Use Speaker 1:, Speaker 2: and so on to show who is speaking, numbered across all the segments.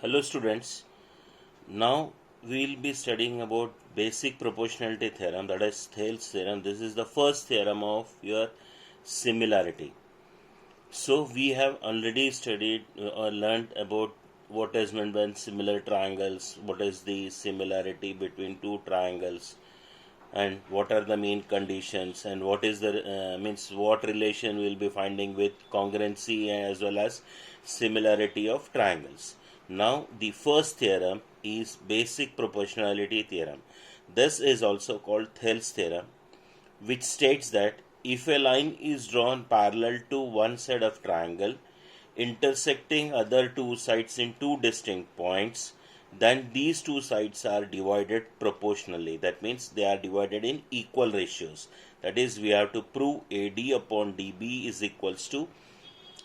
Speaker 1: Hello students, now we will be studying about basic proportionality theorem, that is Thales theorem. This is the first theorem of your similarity. So we have already studied or learned about what is meant by similar triangles, what is the similarity between two triangles, and what are the main conditions, and what is the means what relation we will be finding with congruency as well as similarity of triangles. Now the first theorem is basic proportionality theorem. This is also called Thales theorem, which states that if a line is drawn parallel to one side of triangle intersecting other two sides in two distinct points, then these two sides are divided proportionally. That means they are divided in equal ratios. That is, we have to prove AD upon DB is equals to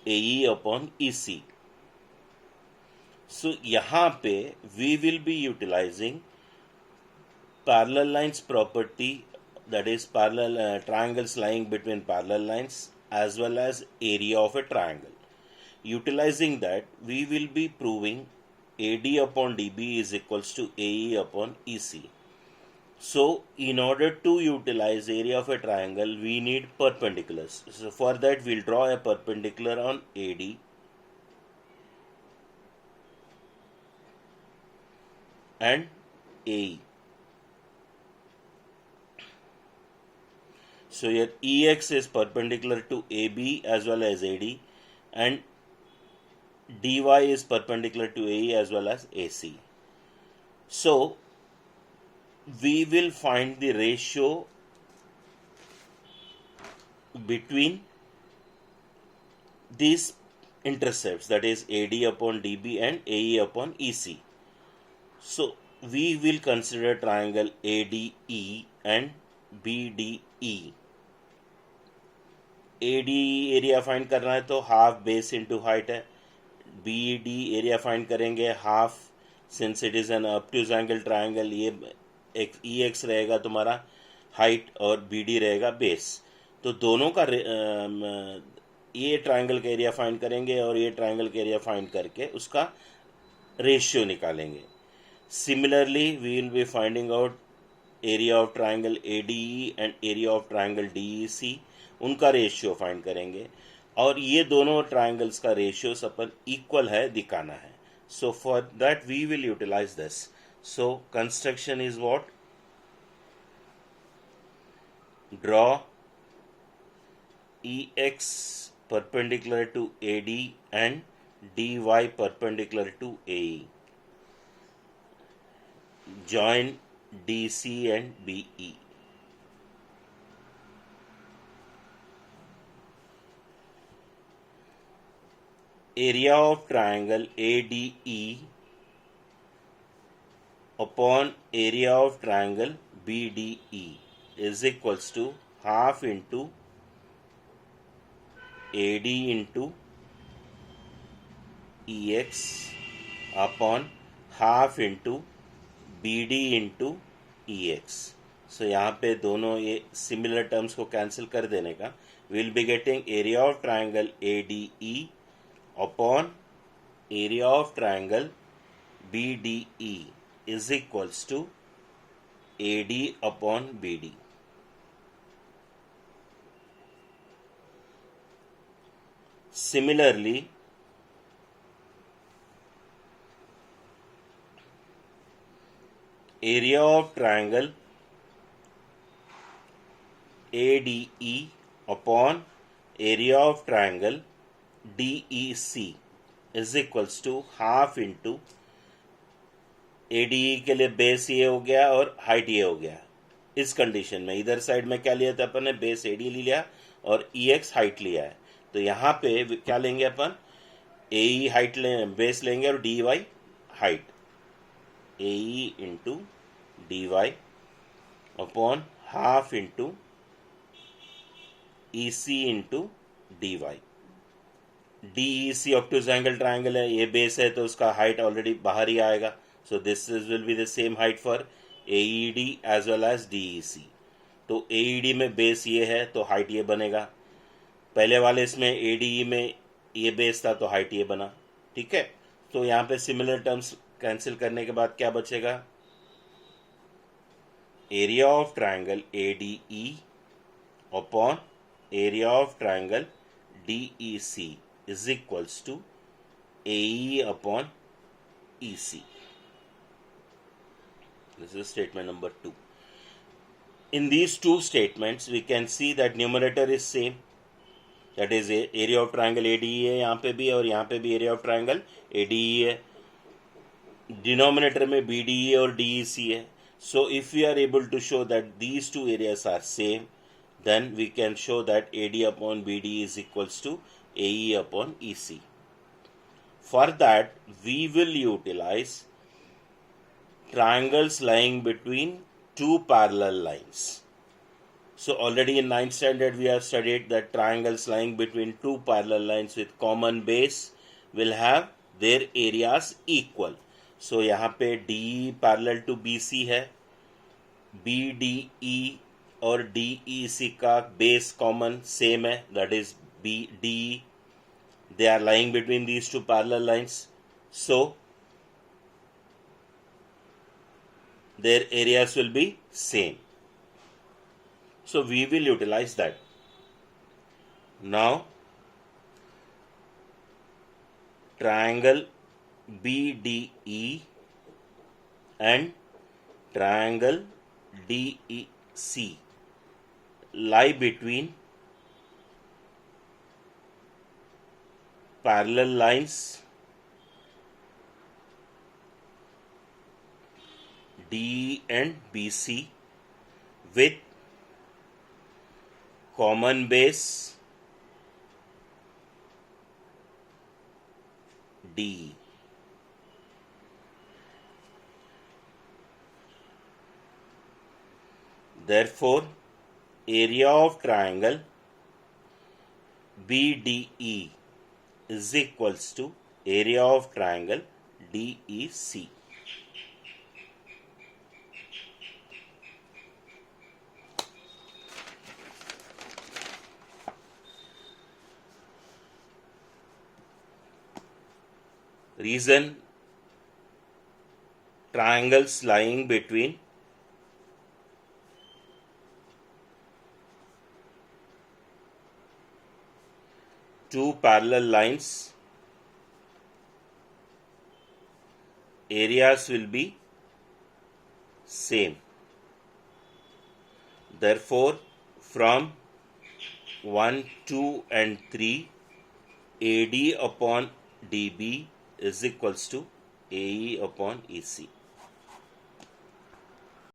Speaker 1: AE upon EC. So यहाँ पे we will be utilizing parallel lines property, that is parallel triangles lying between parallel lines, as well as area of a triangle. Utilizing that, we will be proving AD upon DB is equals to AE upon EC. So in order to utilize area of a triangle, we need perpendiculars. So for that, we'll draw a perpendicular on AD and AE. So here EX is perpendicular to AB as well as AD, and DY is perpendicular to AE as well as AC. So we will find the ratio between these intercepts, that is AD upon DB and AE upon EC. So we will consider triangle ADE and BDE. AD area find करना है तो half base into height है. BD area find करेंगे half, since it is an obtuse angle triangle, ये EX रहेगा तुम्हारा height और BD रहेगा बेस. तो दोनों का ये ट्राइंगल का एरिया फाइंड करेंगे और ये ट्राइंगल का एरिया फाइंड करके उसका रेशियो निकालेंगे. Similarly we will be finding out area of triangle ADE and area of triangle DEC, उनका रेशियो फाइंड करेंगे और ये दोनों ट्राइंगल्स का रेशियो अपन इक्वल है दिखाना है. So for that we will utilize this. So construction is what? Draw EX perpendicular to AD and DY perpendicular to AE. Join DC and BE. Area of triangle ADE upon area of triangle BDE is equals to half into AD into EX upon half into BD into EX. सो यहाँ पे दोनों ये similar terms को cancel कर देने का, will be getting area of triangle ADE upon area of triangle BDE is equals to AD upon BD. Similarly, area of triangle ADE upon area of triangle DEC is equals to half into ADE के लिए base ये हो गया और height ये हो गया. इस कंडीशन में इधर साइड में क्या लिया था अपन ने? बेस AD लिया और EX हाइट लिया है. तो यहाँ पे क्या लेंगे अपन? AE हाइट बेस लेंगे और DY height. AE into DY upon half into EC into DY. DEC obtuse angle triangle है, ये बेस है तो उसका हाइट ऑलरेडी बाहर ही आएगा. So this is will be the same height for AED as well as DEC. तो AED में बेस ये है तो हाइट ये बनेगा. पहले वाले इसमें ADE में ये बेस था तो हाइट ये बना. ठीक है. तो यहाँ पे सिमिलर टर्म्स कैंसिल करने के बाद क्या बचेगा? Area of triangle ADE upon area of triangle DEC is equals to AE upon EC. This is statement number 2. In these two statements, we can see that numerator is same. That is area of triangle ADE है यहाँ पे भी और यहाँ पे भी area of triangle ADE है. Denominator में BDE और DEC है. So if we are able to show that these two areas are same, then we can show that AD upon BDE is equals to AE upon EC. For that, we will utilize triangles lying between two parallel lines. So already in 9th standard we have studied that triangles lying between two parallel lines with common base will have their areas equal. So यहाँ पे DE parallel to BC है, BDE और DEC का base common same है, that is BDE. They are lying between these two parallel lines, so their areas will be same. So we will utilize that. Now triangle BDE and triangle DEC lie between parallel lines DE and BC with common base DE. Therefore, area of triangle BDE is equals to area of triangle DEC. Reason: triangles lying between two parallel lines, areas will be same. Therefore, from 1, 2 and 3, AD upon DB is equals to AE upon EC.